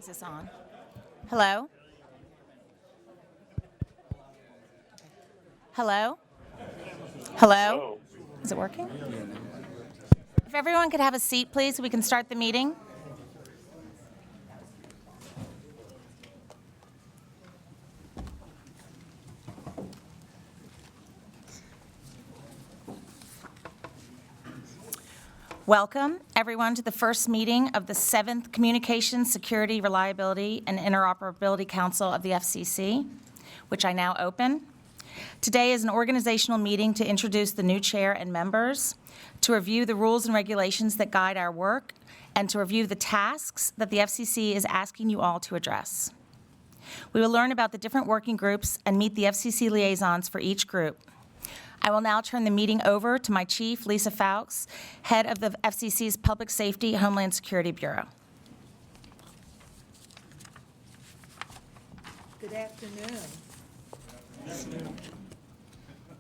Is this on? Hello? Hello? Hello? Is it working? If everyone could have a seat, please, so we can start the meeting. Welcome, everyone, to the first meeting of the 7th Communications, Security, Reliability, and Interoperability Council of the FCC, which I now open. Today is an organizational meeting to introduce the new chair and members, to review the rules and regulations that guide our work, and to review the tasks that the FCC is asking you all to address. We will learn about the different working groups and meet the FCC liaisons for each group. I will now turn the meeting over to my chief, Lisa Fowkes, head of the FCC's Public Safety Homeland Security Bureau. Good afternoon.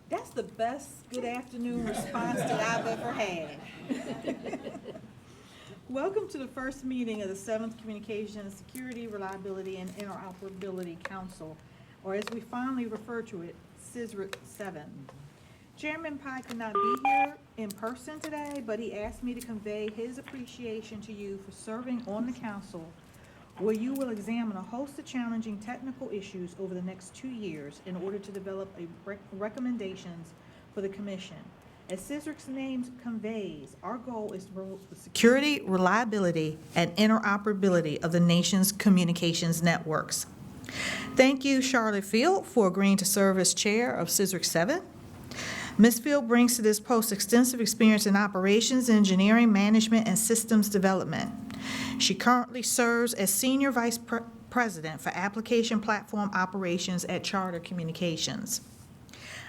That's the best good afternoon response that I've ever had. Welcome to the first meeting of the 7th Communications, Security, Reliability, and Interoperability Council, or as we fondly refer to it, CSRIC 7. Chairman Pai could not be here in person today, but he asked me to convey his appreciation to you for serving on the council, where you will examine a host of challenging technical issues over the next 2 years in order to develop recommendations for the commission. As CSRIC's name conveys, our goal is to promote the security, reliability, and interoperability of the nation's communications networks. Thank you, Charlotte Field, for agreeing to serve as chair of CSRIC 7. Ms. Field brings to this post extensive experience in operations, engineering, management, and systems development. She currently serves as Senior Vice President for Application Platform Operations at Charter Communications.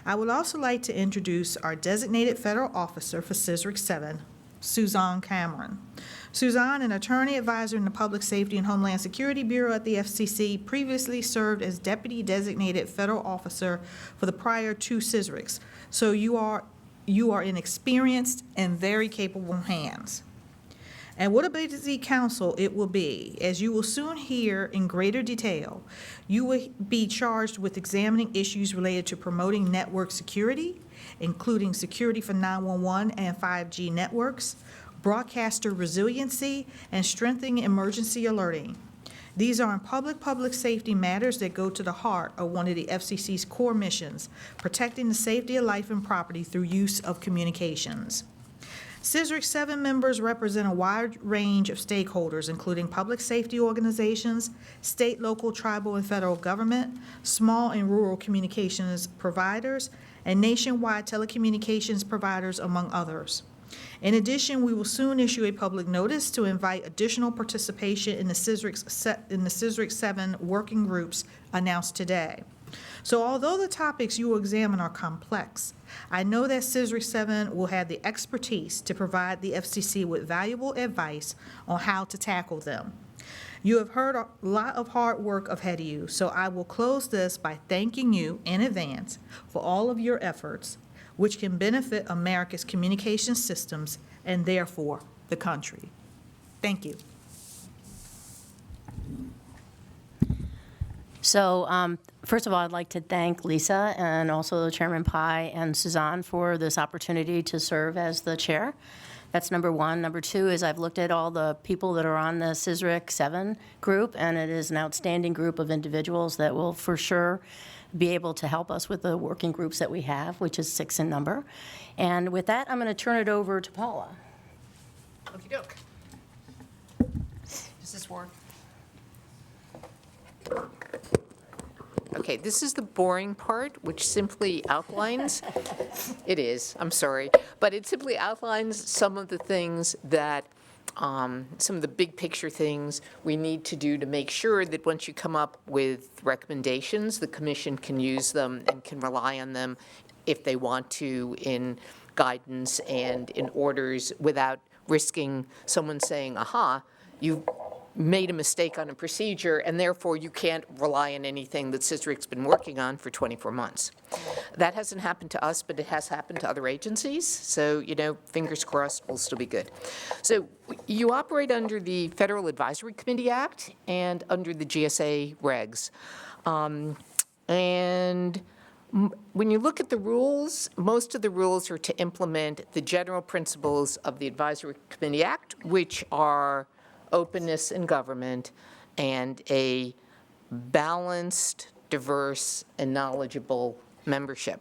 I would also like to introduce our designated federal officer for CSRIC 7, Suzanne Cameron. Suzanne, an attorney advisor in the Public Safety and Homeland Security Bureau at the FCC, previously served as deputy designated federal officer for the prior 2 CSRICs. So you are in experienced and very capable hands. And what a busy council it will be. As you will soon hear in greater detail, you will be charged with examining issues related to promoting network security, including security for 911 and 5G networks, broadcaster resiliency, and strengthening emergency alerting. These are public safety matters that go to the heart of one of the FCC's core missions, protecting the safety of life and property through use of communications. CSRIC 7 members represent a wide range of stakeholders, including public safety organizations, state, local, tribal, and federal government, small and rural communications providers, and nationwide telecommunications providers, among others. In addition, we will soon issue a public notice to invite additional participation in the CSRIC 7 working groups announced today. So although the topics you will examine are complex, I know that CSRIC 7 will have the expertise to provide the FCC with valuable advice on how to tackle them. You have heard a lot of hard work ahead of you, so I will close this by thanking you in advance for all of your efforts, which can benefit America's communication systems and therefore the country. Thank you. So first of all, I'd like to thank Lisa and also Chairman Pai and Suzanne for this opportunity to serve as the chair. That's number one. Number two is I've looked at all the people that are on the CSRIC 7 group, and it is an outstanding group of individuals that will for sure be able to help us with the working groups that we have, which is 6 in number. And with that, I'm going to turn it over to Paula. Okey doke. Does this work? Okay, this is the boring part, which simply outlines, it is, I'm sorry, but it simply outlines some of the things that, some of the big picture things we need to do to make sure that once you come up with recommendations, the commission can use them and can rely on them if they want to in guidance and in orders without risking someone saying, aha, you've made a mistake on a procedure, and therefore you can't rely on anything that CSRIC's been working on for 24 months. That hasn't happened to us, but it has happened to other agencies, so, fingers crossed, we'll still be good. So you operate under the Federal Advisory Committee Act and under the GSA regs. When you look at the rules, most of the rules are to implement the general principles of the Advisory Committee Act, which are openness in government and a balanced, diverse, and knowledgeable membership.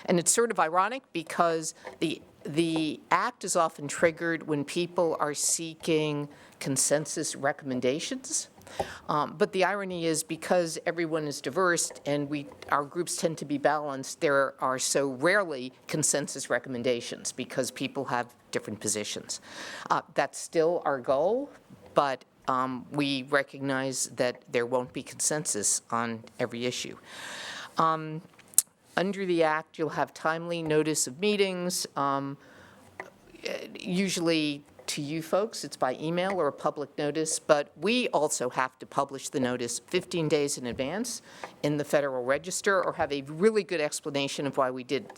And it's sort of ironic because the act is often triggered when people are seeking consensus recommendations. But the irony is because everyone is diverse and our groups tend to be balanced, there are so rarely consensus recommendations because people have different positions. That's still our goal, but we recognize that there won't be consensus on every issue. Under the Act, you'll have timely notice of meetings. Usually to you folks, it's by email or a public notice, but we also have to publish the notice 15 days in advance in the Federal Register or have a really good explanation of why we did.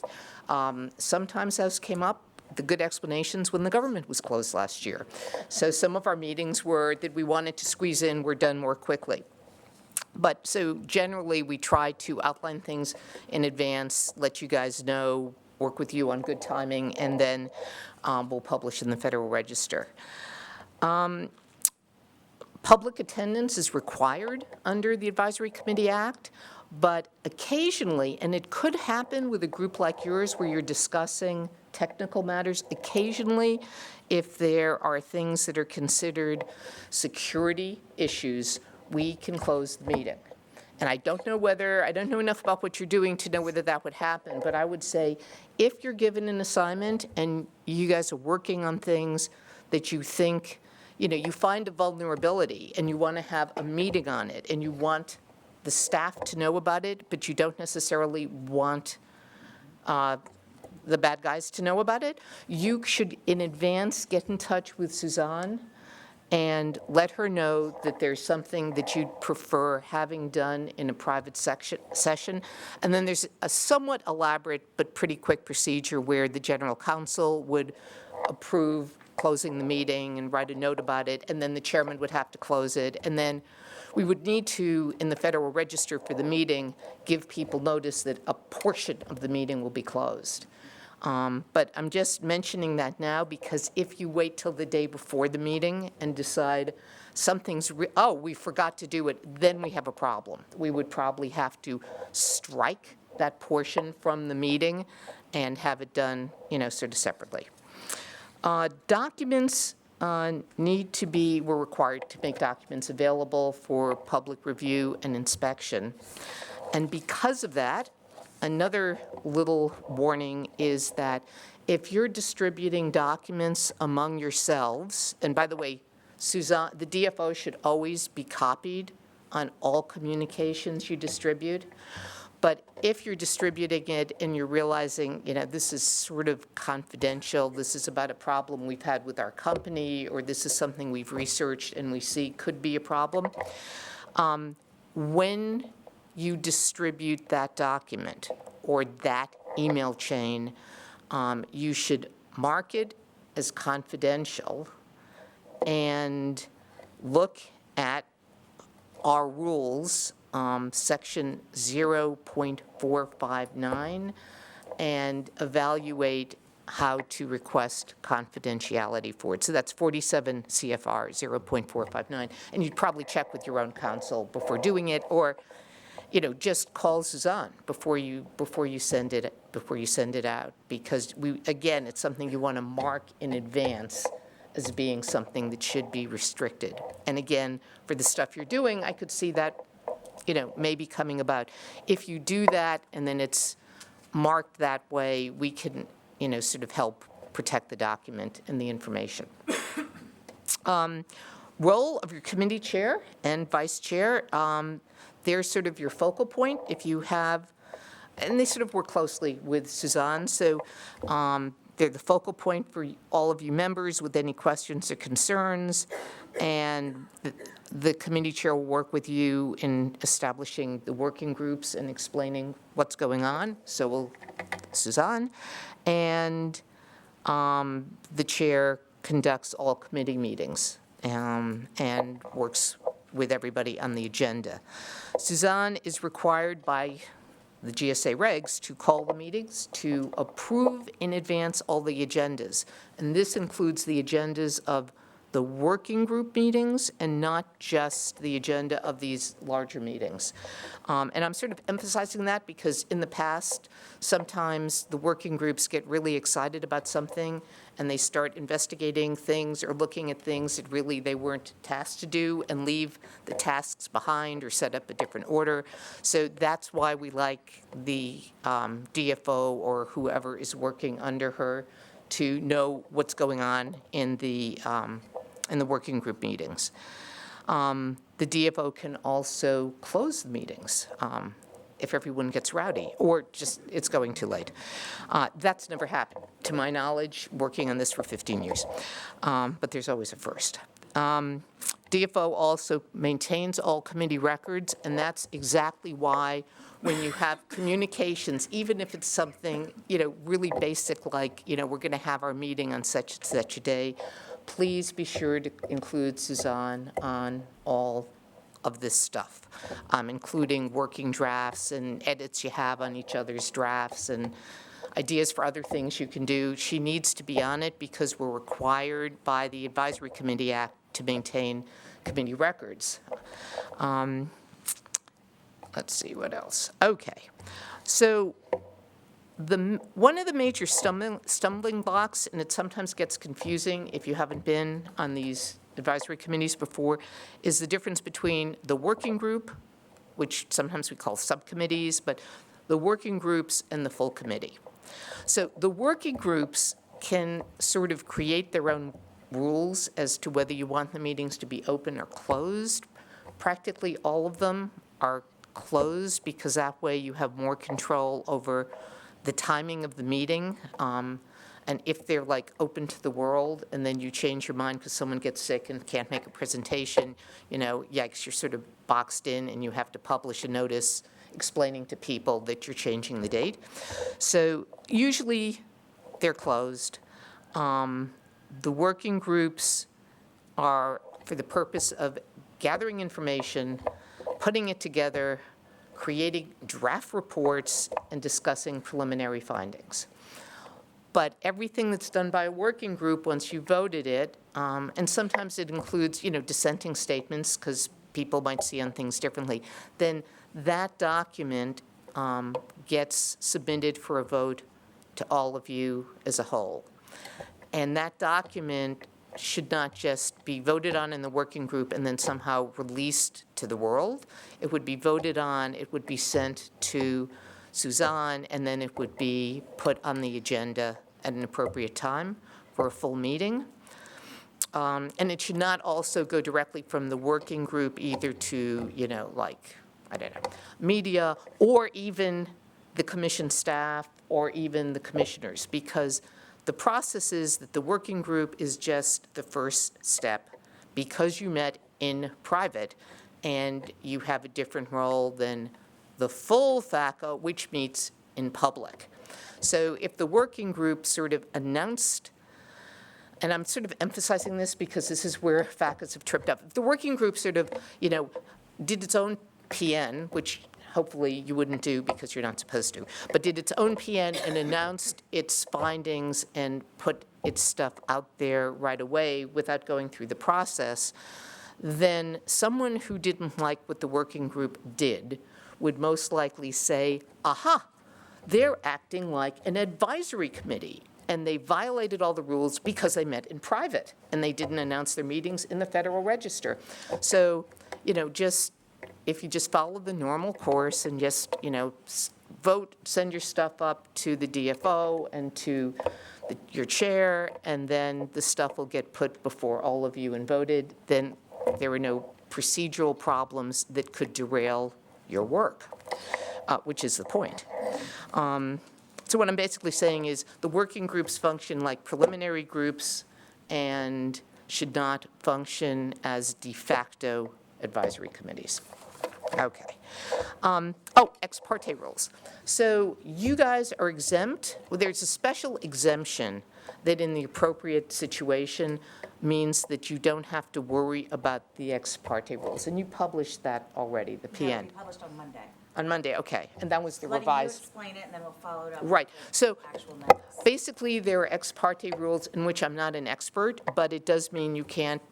Sometimes those came up, the good explanations, when the government was closed last year. So some of our meetings were that we wanted to squeeze in, were done more quickly. But so generally, we try to outline things in advance, let you guys know, work with you on good timing, and then we'll publish in the Federal Register. Public attendance is required under the Advisory Committee Act, but occasionally, and it could happen with a group like yours where you're discussing technical matters, occasionally, if there are things that are considered security issues, we can close the meeting. And I don't know enough about what you're doing to know whether that would happen, but I would say if you're given an assignment and you guys are working on things that you think, you find a vulnerability and you want to have a meeting on it and you want the staff to know about it, but you don't necessarily want the bad guys to know about it, you should in advance get in touch with Suzanne and let her know that there's something that you'd prefer having done in a private session. And then there's a somewhat elaborate but pretty quick procedure where the general counsel would approve closing the meeting and write a note about it, and then the chairman would have to close it. And then we would need to, in the Federal Register for the meeting, give people notice that a portion of the meeting will be closed. But I'm just mentioning that now because if you wait till the day before the meeting and decide we forgot to do it, then we have a problem. We would probably have to strike that portion from the meeting and have it done, sort of separately. Documents we're required to make documents available for public review and inspection. And because of that, another little warning is that if you're distributing documents among yourselves, and by the way, Suzanne, the DFO should always be copied on all communications you distribute. But if you're distributing it and you're realizing, this is sort of confidential, this is about a problem we've had with our company, or this is something we've researched and we see could be a problem, when you distribute that document or that email chain, you should mark it as confidential and look at our rules, section 0.459, and evaluate how to request confidentiality for it. So that's 47 CFR 0.459. And you'd probably check with your own counsel before doing it, or just call Suzanne before you send it out, because again, it's something you want to mark in advance as being something that should be restricted. And again, for the stuff you're doing, I could see that, maybe coming about. If you do that and then it's marked that way, we can, sort of help protect the document and the information. Role of your committee chair and vice chair. They're sort of your focal point if you have, and they sort of work closely with Suzanne, so they're the focal point for all of you members with any questions or concerns. And the committee chair will work with you in establishing the working groups and explaining what's going on. So will Suzanne. And the chair conducts all committee meetings and works with everybody on the agenda. Suzanne is required by the GSA regs to call the meetings, to approve in advance all the agendas. And this includes the agendas of the working group meetings and not just the agenda of these larger meetings. And I'm sort of emphasizing that because in the past, sometimes the working groups get really excited about something and they start investigating things or looking at things that really they weren't tasked to do and leave the tasks behind or set up a different order. So that's why we like the DFO or whoever is working under her to know what's going on in the working group meetings. The DFO can also close the meetings if everyone gets rowdy, or just it's going too late. That's never happened, to my knowledge, working on this for 15 years. But there's always a first. DFO also maintains all committee records, and that's exactly why when you have communications, even if it's something, really basic like, we're going to have our meeting on such and such a day, please be sure to include Suzanne on all of this stuff, including working drafts and edits you have on each other's drafts and ideas for other things you can do. She needs to be on it because we're required by the Advisory Committee Act to maintain committee records. Let's see, what else? Okay. So one of the major stumbling blocks, and it sometimes gets confusing if you haven't been on these advisory committees before, is the difference between the working group, which sometimes we call subcommittees, but the working groups and the full committee. So the working groups can sort of create their own rules as to whether you want the meetings to be open or closed. Practically all of them are closed because that way you have more control over the timing of the meeting. And if they're like open to the world and then you change your mind because someone gets sick and can't make a presentation, yikes, you're sort of boxed in and you have to publish a notice explaining to people that you're changing the date. So usually they're closed. The working groups are for the purpose of gathering information, putting it together, creating draft reports, and discussing preliminary findings. But everything that's done by a working group, once you voted it, and sometimes it includes, dissenting statements because people might see on things differently, then that document gets submitted for a vote to all of you as a whole. And that document should not just be voted on in the working group and then somehow released to the world. It would be voted on, it would be sent to Suzanne, and then it would be put on the agenda at an appropriate time for a full meeting. And it should not also go directly from the working group either to, media, or even the commission staff, or even the commissioners, because the process is that the working group is just the first step because you met in private and you have a different role than the full FACA, which meets in public. So if the working group sort of announced, and I'm sort of emphasizing this because this is where FACAs have tripped up. If the working group sort of, did its own PN, which hopefully you wouldn't do because you're not supposed to, but did its own PN and announced its findings and put its stuff out there right away without going through the process, then someone who didn't like what the working group did would most likely say, aha, they're acting like an advisory committee, and they violated all the rules because they met in private, and they didn't announce their meetings in the Federal Register. So, if you just follow the normal course and just, vote, send your stuff up to the DFO and to your chair, and then the stuff will get put before all of you and voted, then there are no procedural problems that could derail your work, which is the point. So what I'm basically saying is the working groups function like preliminary groups, and should not function as de facto advisory committees. Okay. Ex parte rules. So you guys are exempt. Well, there's a special exemption that in the appropriate situation means that you don't have to worry about the ex parte rules. And you published that already, the PN. We published on Monday. On Monday, okay. And that was the Letting you revised. explain it, and then we'll follow it up. Right. with So the actual minutes. basically, there are ex parte rules in which I'm not an expert, but it does mean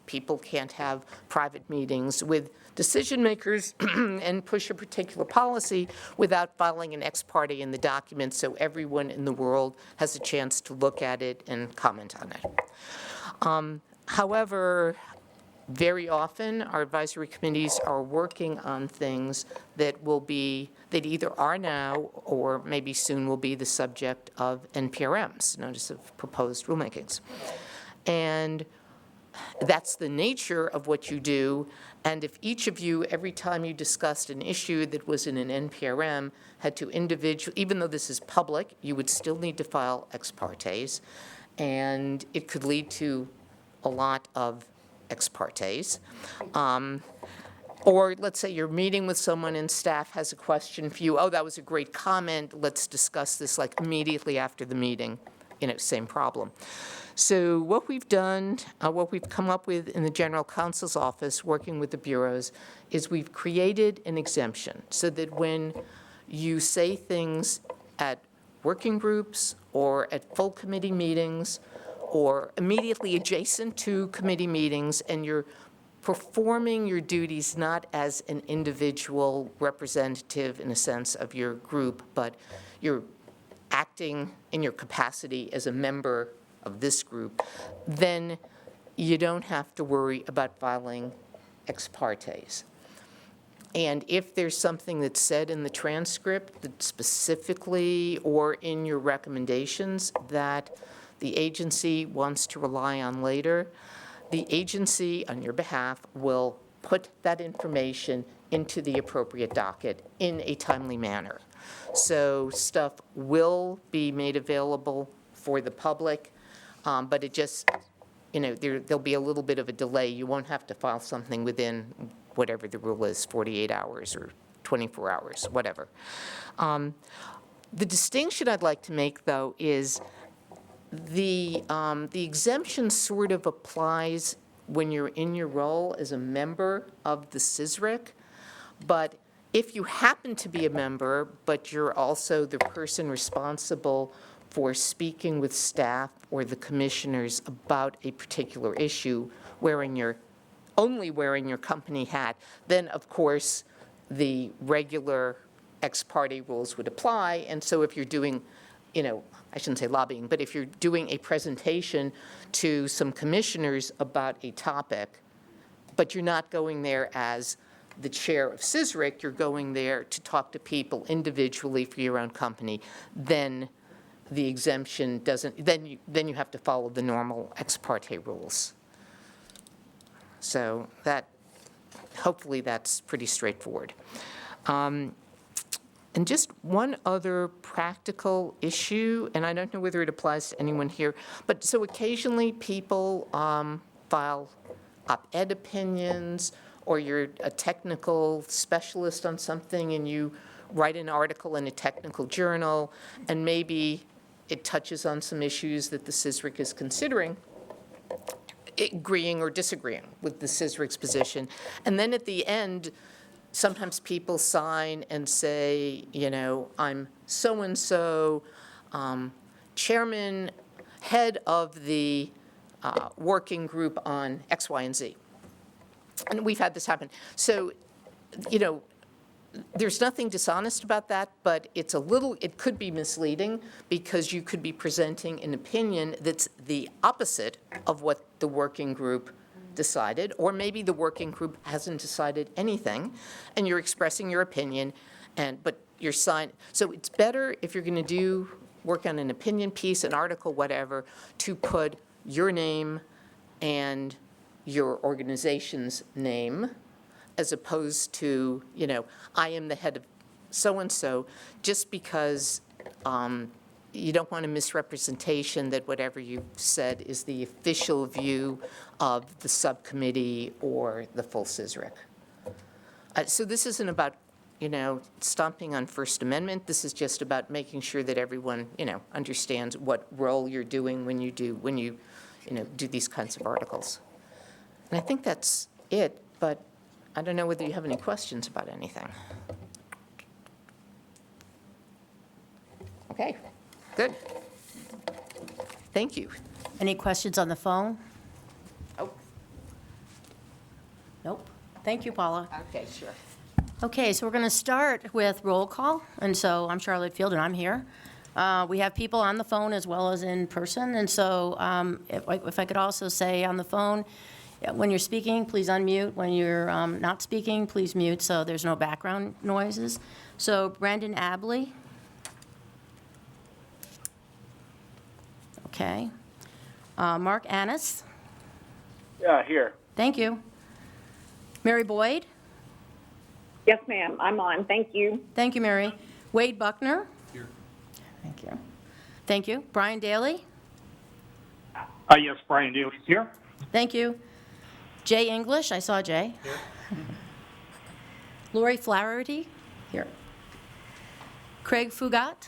people can't have private meetings with decision makers and push a particular policy without filing an ex parte in the document, so everyone in the world has a chance to look at it and comment on it. However, very often, our advisory committees are working on things that either are now or maybe soon will be the subject of NPRMs, Notice of Proposed Rulemakings. And that's the nature of what you do. And if each of you, every time you discussed an issue that was in an NPRM, had to even though this is public, you would still need to file ex partes, and it could lead to a lot of ex partes. Or let's say you're meeting with someone and staff has a question for you. Oh, that was a great comment. Let's discuss this like immediately after the meeting. Same problem. So what we've done, what we've come up with in the General Counsel's office, working with the bureaus, is we've created an exemption so that when you say things at working groups or at full committee meetings or immediately adjacent to committee meetings, and you're performing your duties not as an individual representative in a sense of your group, but you're acting in your capacity as a member of this group, then you don't have to worry about filing ex partes. And if there's something that's said in the transcript that specifically or in your recommendations that the agency wants to rely on later, the agency, on your behalf, will put that information into the appropriate docket in a timely manner. So stuff will be made available for the public, but it just, there'll be a little bit of a delay. You won't have to file something within whatever the rule is, 48 hours or 24 hours, whatever. The distinction I'd like to make, though, is the exemption sort of applies when you're in your role as a member of the CSRIC, but if you happen to be a member, but you're also the person responsible for speaking with staff or the commissioners about a particular issue, only wearing your company hat, then of course the regular ex parte rules would apply. And so if you're doing, I shouldn't say lobbying, but if you're doing a presentation to some commissioners about a topic, but you're not going there as the chair of CSRIC, you're going there to talk to people individually for your own company, then the exemption doesn't, then you have to follow the normal ex parte rules. So hopefully that's pretty straightforward. And just one other practical issue, and I don't know whether it applies to anyone here, but so occasionally people file op-ed opinions, or you're a technical specialist on something and you write an article in a technical journal, and maybe it touches on some issues that the CSRIC is considering, agreeing or disagreeing with the CSRIC's position. And then at the end, sometimes people sign and say, I'm so-and-so, chairman, head of the working group on X, Y, and Z. And we've had this happen. So, there's nothing dishonest about that, but it could be misleading because you could be presenting an opinion that's the opposite of what the working group decided, or maybe the working group hasn't decided anything, and you're expressing your opinion, but you're signing. So it's better if you're going to work on an opinion piece, an article, whatever, to put your name and your organization's name, as opposed to, I am the head of so-and-so, just because you don't want a misrepresentation that whatever you said is the official view of the subcommittee or the full CSRIC. So this isn't about, stomping on First Amendment. This is just about making sure that everyone, understands what role you're doing when you do these kinds of articles. And I think that's it, but I don't know whether you have any questions about anything. Okay, good. Thank you. Any questions on the phone? Oh, Nope. Thank you, Paula. okay, sure. Okay, so we're going to start with roll call, and so I'm Charlotte Field, and I'm here. We have people on the phone as well as in person, and so if I could also say on the phone, when you're speaking, please unmute. When you're not speaking, please mute so there's no background noises. So Brandon Abley. Okay. Mark Annis. Yeah, here. Thank you. Mary Boyd. Yes, ma'am, I'm on. Thank you. Thank you, Mary. Wade Buckner. Here. Thank you. Thank you. Brian Daly. Yes, Brian Daly's here. Thank you. Jay English. I saw Jay. Here. Lori Flaherty. Here. Craig Fougat.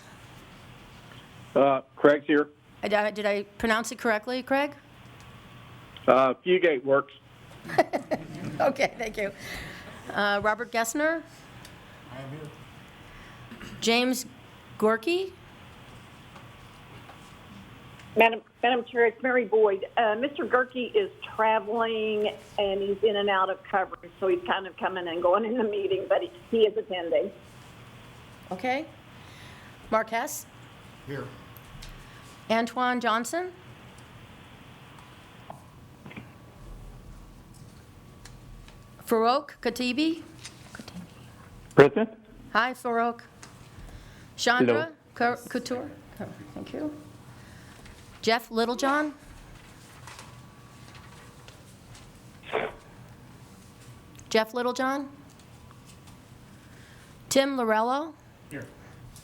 Craig's here. Did I pronounce it correctly, Craig? Fugate works. Okay, thank you. Robert Gessner. I am here. James Gorky. Madam Chair, it's Mary Boyd. Mr. Gerke is traveling and he's in and out of coverage, so he's kind of coming and going in the meeting, but he is attending. Okay. Mark Hess. Here. Antoine Johnson. Farouk Khatibi. Present. Hi, Farouk. Chandra Couture. Oh, thank you. Jeff Littlejohn. Jeff Littlejohn. Tim Lorello. Here.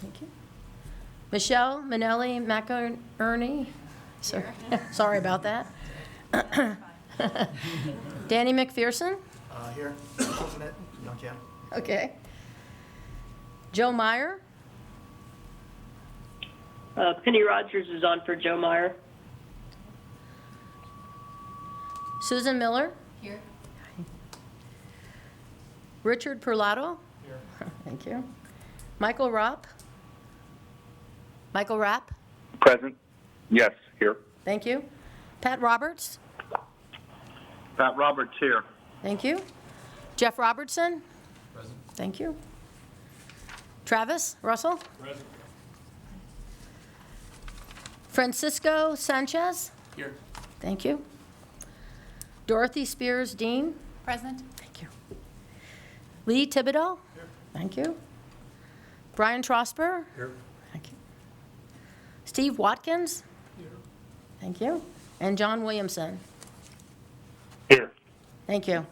Thank you. Michelle Manelli McInerney. Sorry about that. Danny McPherson. Here. Closing it. No jam. Okay. Joe Meyer. Penny Rogers is on for Joe Meyer. Susan Miller. Here. Richard Perlato. Here. Thank you. Michael Rapp. Michael Rapp. Present. Yes, here. Thank you. Pat Roberts. Pat Roberts here. Thank you. Jeff Robertson. Present. Thank you. Travis Russell. Present. Francisco Sanchez. Here. Thank you. Dorothy Spears Dean. Present. Thank you. Lee Thibodeau. Here. Thank you. Brian Trosper. Here. Thank you. Steve Watkins. Here. Thank you. And John Williamson. Here. Thank you.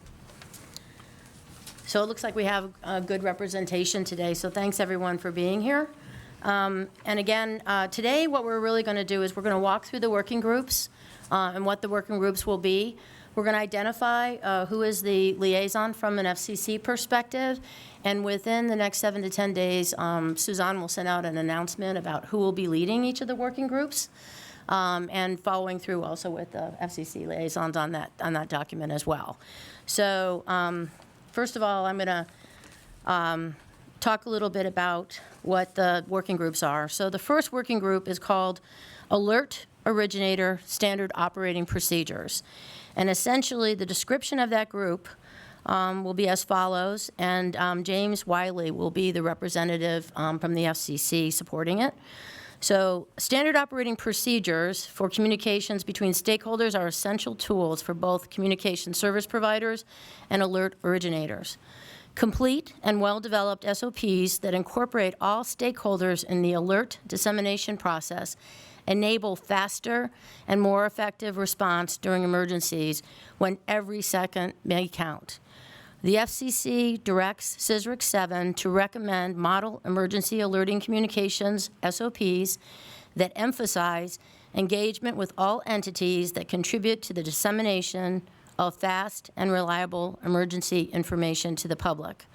So it looks like we have a good representation today, so thanks everyone for being here. And again, today what we're really going to do is we're going to walk through the working groups and what the working groups will be. We're going to identify who is the liaison from an FCC perspective, and within the next 7 to 10 days, Suzanne will send out an announcement about who will be leading each of the working groups, and following through also with the FCC liaisons on that document as well. So first of all, I'm going to talk a little bit about what the working groups are. So the first working group is called Alert Originator Standard Operating Procedures. And essentially, the description of that group will be as follows, and James Wiley will be the representative from the FCC supporting it. So standard operating procedures for communications between stakeholders are essential tools for both communication service providers and alert originators. Complete and well-developed SOPs that incorporate all stakeholders in the alert dissemination process enable faster and more effective response during emergencies when every second may count. The FCC directs CSRIC 7 to recommend model emergency alerting communications, SOPs, that emphasize engagement with all entities that contribute to the dissemination of fast and reliable emergency information to the public.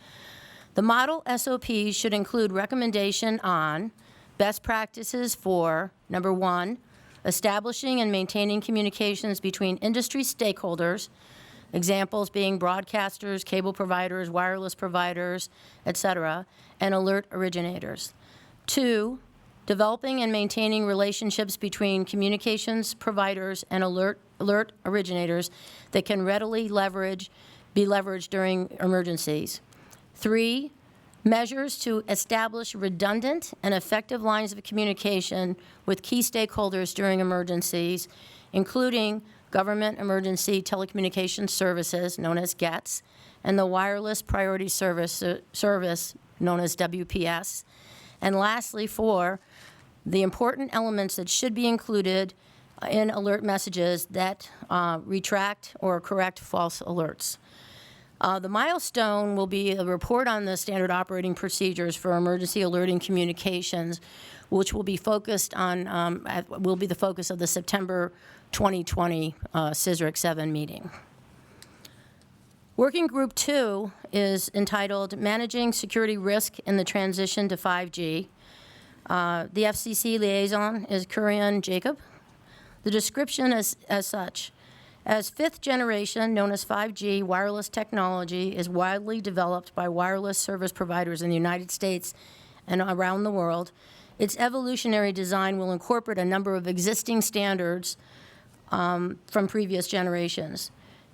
The model SOPs should include recommendation on best practices for, number one, establishing and maintaining communications between industry stakeholders, examples being broadcasters, cable providers, wireless providers, et cetera, and alert originators. Two, developing and maintaining relationships between communications providers and alert originators that can readily be leveraged during emergencies. Three, measures to establish redundant and effective lines of communication with key stakeholders during emergencies, including Government Emergency Telecommunications Services, known as GETS, and the Wireless Priority Service, known as WPS. And lastly, 4, the important elements that should be included in alert messages that retract or correct false alerts. The milestone will be a report on the standard operating procedures for emergency alerting communications, which will be focused on, will be the focus of the September 2020 CSRIC 7 meeting. Working Group 2 is entitled Managing Security Risk in the Transition to 5G. The FCC liaison is Kurian Jacob. The description is as such. As fifth generation, known as 5G, wireless technology is widely developed by wireless service providers in the United States and around the world. Its evolutionary design will incorporate a number of existing standards from previous generations.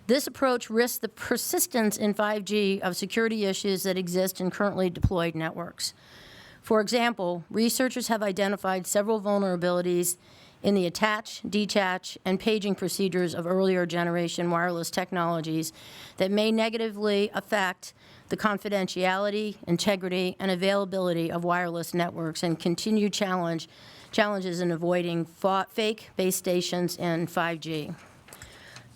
This approach risks the persistence in 5G of security issues that exist in currently deployed networks. For example, researchers have identified several vulnerabilities in the attach, detach, and paging procedures of earlier generation wireless technologies that may negatively affect the confidentiality, integrity, and availability of wireless networks and continue challenges in avoiding fake base stations in 5G.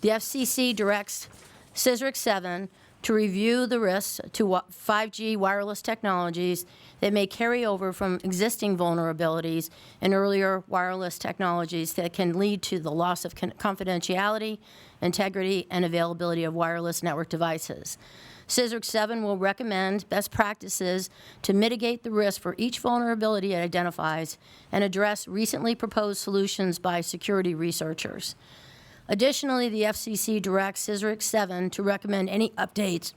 The FCC directs CSRIC 7 to review the risks to 5G wireless technologies that may carry over from existing vulnerabilities in earlier wireless technologies that can lead to the loss of confidentiality, integrity, and availability of wireless network devices. CSRIC 7 will recommend best practices to mitigate the risk for each vulnerability it identifies and address recently proposed solutions by security researchers. Additionally, the FCC directs CSRIC 7 to recommend any updates,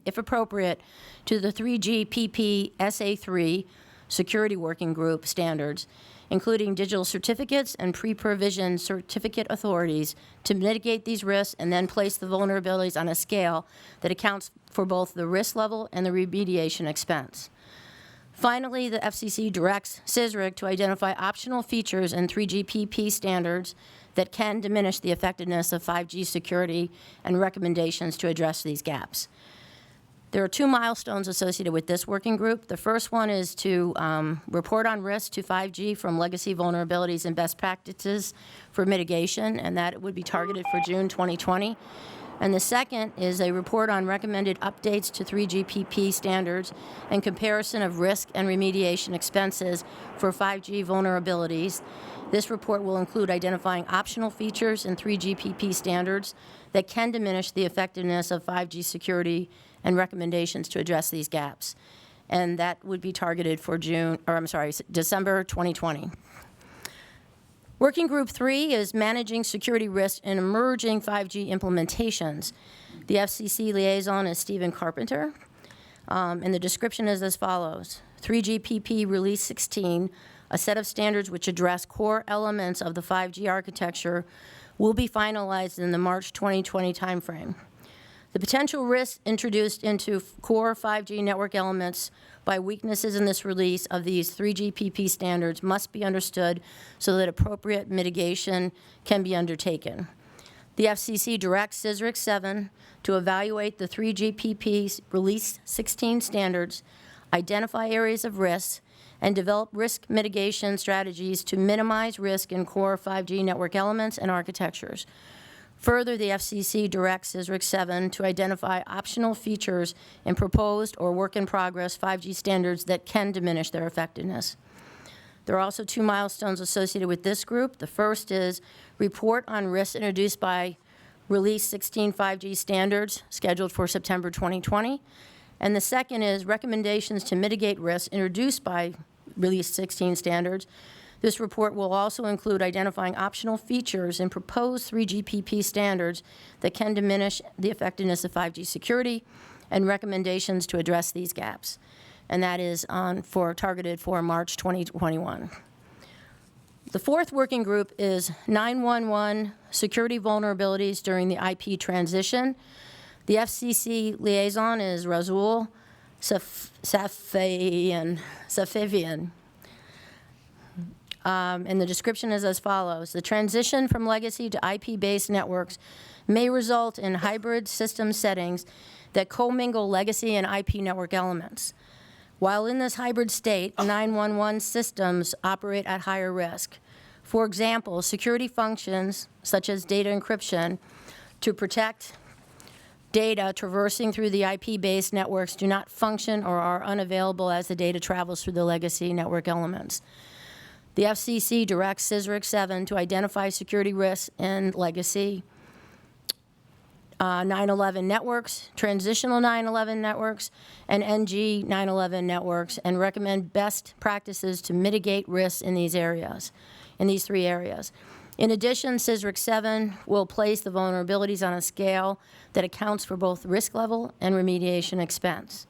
if appropriate, to the 3GPP SA3 Security Working Group standards, including digital certificates and pre-provisioned certificate authorities to mitigate these risks and then place the vulnerabilities on a scale that accounts for both the risk level and the remediation expense. Finally, the FCC directs CSRIC to identify optional features in 3GPP standards that can diminish the effectiveness of 5G security and recommendations to address these gaps. There are 2 milestones associated with this working group. The first one is to report on risks to 5G from legacy vulnerabilities and best practices for mitigation, and that would be targeted for June 2020. And the second is a report on recommended updates to 3GPP standards and comparison of risk and remediation expenses for 5G vulnerabilities. This report will include identifying optional features in 3GPP standards that can diminish the effectiveness of 5G security and recommendations to address these gaps. And that would be targeted for December 2020. Working Group 3 is managing security risks in emerging 5G implementations. The FCC liaison is Stephen Carpenter, and the description is as follows. 3GPP Release 16, a set of standards which address core elements of the 5G architecture, will be finalized in the March 2020 timeframe. The potential risks introduced into core 5G network elements by weaknesses in this release of these 3GPP standards must be understood so that appropriate mitigation can be undertaken. The FCC directs CSRIC 7 to evaluate the 3GPP Release 16 standards, identify areas of risk, and develop risk mitigation strategies to minimize risk in core 5G network elements and architectures. Further, the FCC directs CSRIC 7 to identify optional features in proposed or work-in-progress 5G standards that can diminish their effectiveness. There are also 2 milestones associated with this group. The first is report on risks introduced by Release 16 5G standards, scheduled for September 2020. And the second is recommendations to mitigate risks introduced by Release 16 standards. This report will also include identifying optional features in proposed 3GPP standards that can diminish the effectiveness of 5G security and recommendations to address these gaps. And that is targeted for March 2021. The fourth working group is 911 security vulnerabilities during the IP transition. The FCC liaison is Rasul Safavian. And the description is as follows. The transition from legacy to IP-based networks may result in hybrid system settings that commingle legacy and IP network elements. While in this hybrid state, 911 systems operate at higher risk. For example, security functions such as data encryption to protect data traversing through the IP-based networks do not function or are unavailable as the data travels through the legacy network elements. The FCC directs CSRIC 7 to identify security risks in legacy 911 networks, transitional 911 networks, and NG 911 networks, and recommend best practices to mitigate risks in these areas, in these 3 areas. In addition, CSRIC 7 will place the vulnerabilities on a scale that accounts for both risk level and remediation expense.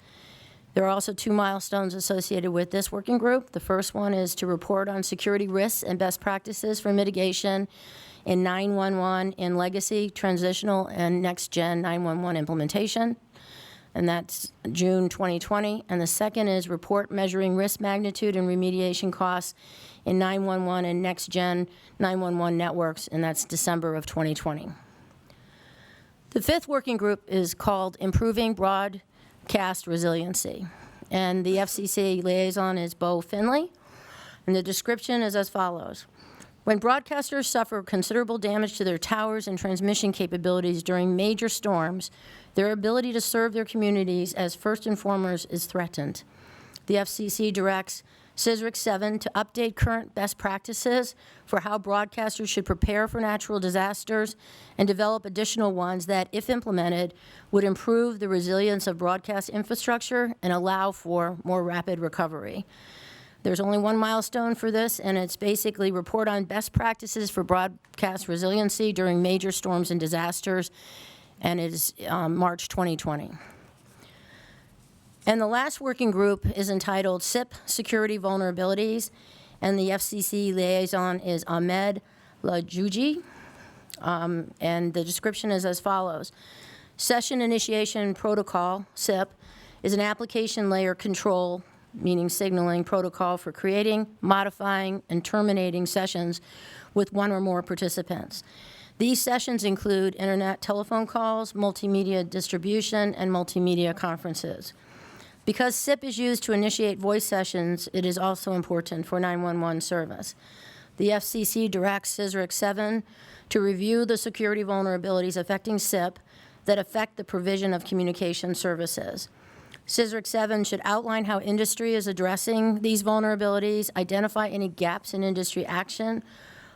There are also 2 milestones associated with this working group. The first one is to report on security risks and best practices for mitigation in 911 in legacy, transitional, and next-gen 911 implementation, and that's June 2020. And the second is report measuring risk magnitude and remediation costs in 911 and next-gen 911 networks, and that's December of 2020. The 5th working group is called Improving Broadcast Resiliency, and the FCC liaison is Bo Finley, and the description is as follows. When broadcasters suffer considerable damage to their towers and transmission capabilities during major storms, their ability to serve their communities as first informers is threatened. The FCC directs CSRIC 7 to update current best practices for how broadcasters should prepare for natural disasters and develop additional ones that, if implemented, would improve the resilience of broadcast infrastructure and allow for more rapid recovery. There's only 1 milestone for this, and it's basically report on best practices for broadcast resiliency during major storms and disasters, and it is March 2020. And the last working group is entitled SIP Security Vulnerabilities, and the FCC liaison is Ahmed Lajouji, and the description is as follows. Session Initiation Protocol, SIP, is an application layer control, meaning signaling protocol for creating, modifying, and terminating sessions with 1 or more participants. These sessions include internet telephone calls, multimedia distribution, and multimedia conferences. Because SIP is used to initiate voice sessions, it is also important for 911 service. The FCC directs CSRIC 7 to review the security vulnerabilities affecting SIP that affect the provision of communication services. CSRIC 7 should outline how industry is addressing these vulnerabilities, identify any gaps in industry action,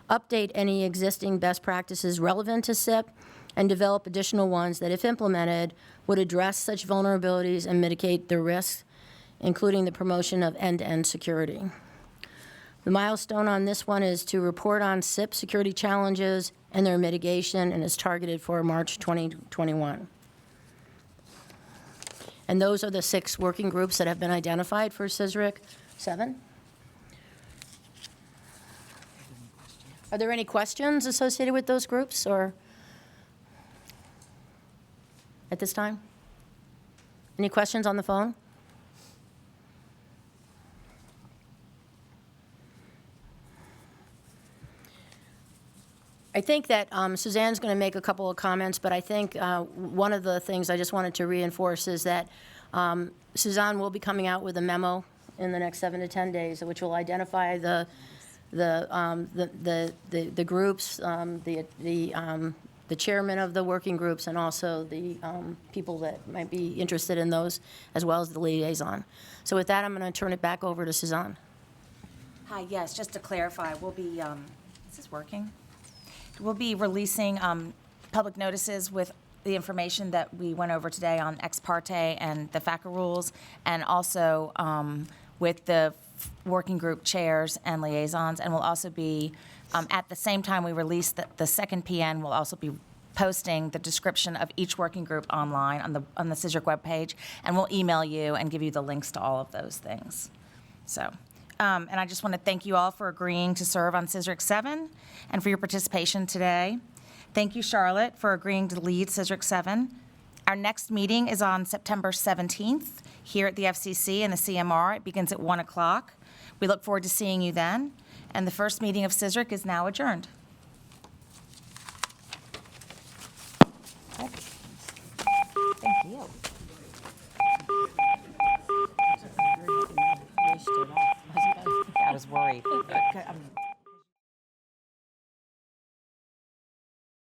update any existing best practices relevant to SIP, and develop additional ones that, if implemented, would address such vulnerabilities and mitigate the risks, including the promotion of end-to-end security. The milestone on this one is to report on SIP security challenges and their mitigation, and is targeted for March 2021. And those are the 6 working groups that have been identified for CSRIC 7. Are there any questions associated with those groups, or at this time? Any questions on the phone? I think that Suzanne's going to make a couple of comments, but I think one of the things I just wanted to reinforce is that Suzanne will be coming out with a memo in the next 7 to 10 days, which will identify the groups, the chairman of the working groups, and also the people that might be interested in those, as well as the liaison. So with that, I'm going to turn it back over to Suzanne. Hi, yes, just to clarify, we'll be, is this working? We'll be releasing public notices with the information that we went over today on ex parte and the FACA rules, and also with the working group chairs and liaisons, and we'll also be, at the same time we release the second PN, we'll also be posting the description of each working group online on the CSRIC webpage, and we'll email you and give you the links to all of those things. So, and I just want to thank you all for agreeing to serve on CSRIC 7 and for your participation today. Thank you, Charlotte, for agreeing to lead CSRIC 7. Our next meeting is on September 17th here at the FCC in the CMR. It begins at 1 o'clock. We look forward to seeing you then. And the first meeting of CSRIC is now adjourned. Thank you. I was worried. I'm